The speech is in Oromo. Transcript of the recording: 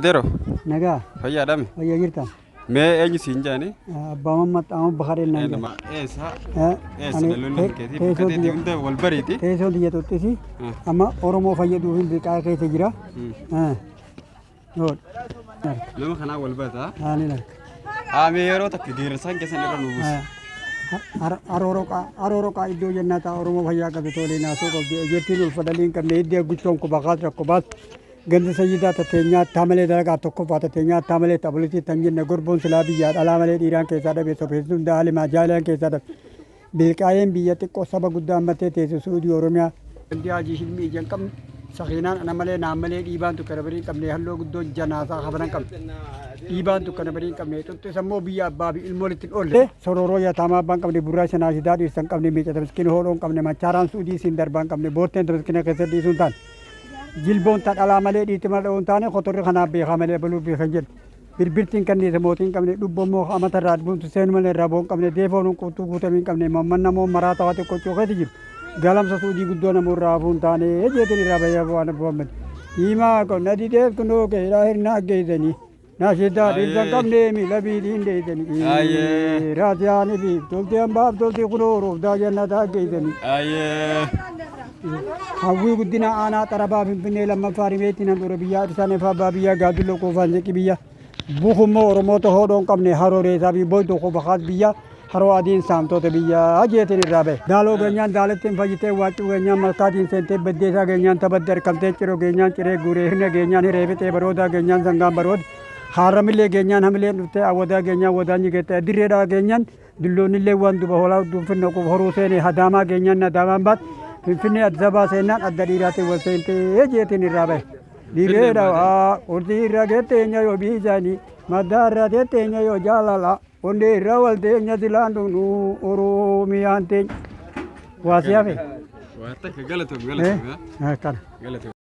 Dero, Nagaa fayyadame. fayyaa jirta. Mee eenyu siin jaani? Abbaa Mammaxxaa Bakharee naan jedha. Eessa lolli keetii bakka hunda wal bariiti. Teessoo biyya Tottisi amma Oromoo fayyaduuf biqaa keessa jira. Nama kanaa wal bata. Ani arka. Mee yeroo takka geerrisaan keessan irra nu buusa. Arooroqaa iddoo jannataa Oromoo fayyaa qabe tolee naasoo qabdi. Ejertiin ulfadhaliin qabne iddoo guchoon kubaqaas rakkobaas. Ganda sayyidaa tateenyaa taamalee dalagaa tokko faa tateenyaa taamalee tapholitii tan jenne gorboon silaa biyyaa dhalaa malee dhiiraan keessaa dhabe sopheessuun daa'alimaa jaalaan keessaa dhabe bilqaayeen biyya xiqqoo saba guddaa ammatee teessu suudii oromiyaa. Gandi hajii hilmi ijaan qabne sakiinaan ana malee naan malee dhiibaan tukka dabarii qabne halluu guddoo janaasaa habanan qabne dhiibaan tukka dabarii qabne xuxxee sammoo biyya abbaa fi ilmoo littiin oolle sororoo yataamaa abbaan qabne burraacha naashidaa dhiirsan qabne miicata miskiin hooloon qabne machaaraan suudii siin darbaan qabne boorteen miskiina keessa dhiisuun taane. Jilboon tadhalaa malee dhiitti malee on taane qotorri kanaaf beekaa malee baluu beekan jedhu birbirtiin kanniisa mootiin qabne dhubbomoo amata irraa buntu seen malee irraa boon qabne deefoon quutuu guutamii qabne mamman namoo maraa ta'aa xiqqoo cookeeti jiru galamsa suudii guddoo namoo irraa hafuun taane jeetiin irraa bayyaa bu'aan boomman himaa qonna dideef kunoo keedhaa hirnaa geessanii naashidaa dhiirsan qabne miila biitiin deessanii raatiyaanii fi toltii hambaaf toltii kunoo roofdaa jannataa geessanii. Hawwii guddina aanaa xarabaa finfinnee lammaffaa rimeetiin handhuura biyyaa isaanii fa'aa biyyaa gaaddullee qoofaan jeqi biyya bukummoo oromoota hoodhoon qabne haroo reesaa fi booddoo qofaas biyya haroo adiin saamtota biyyaa jeetiin irraa bahe. Daaloo geenyaan daalattiin fayyitee waaccuu geenyaan malkaatiin seentee baddeessaa geenyaan taphadde harkamtee ciroo geenyaan ciree guuree hirna geenyaan hiree fixee baroodaa geenyaan sangaan baroode haaramillee geenyaan hamilee dhuftee awwadaa geenyaan wadaanyi geettee dirreedhaa geenyaan dulloonillee waan duba hoolaa duufinna horuu seenee hadaamaa geenyaan nadaamaan baat. Finfinnee Addis Ababaa seenaan adda dhiiraatiin wal seentee jeetiin irraa bahe. Dhiireedha urjii irra geetteenya yoo biisaanii madda irra teetteenya yoo jaalala onnee irra wal teenya silaan dhugnu Oromiyaan teenya. Waasiyaa fe. Waa takka galatoom.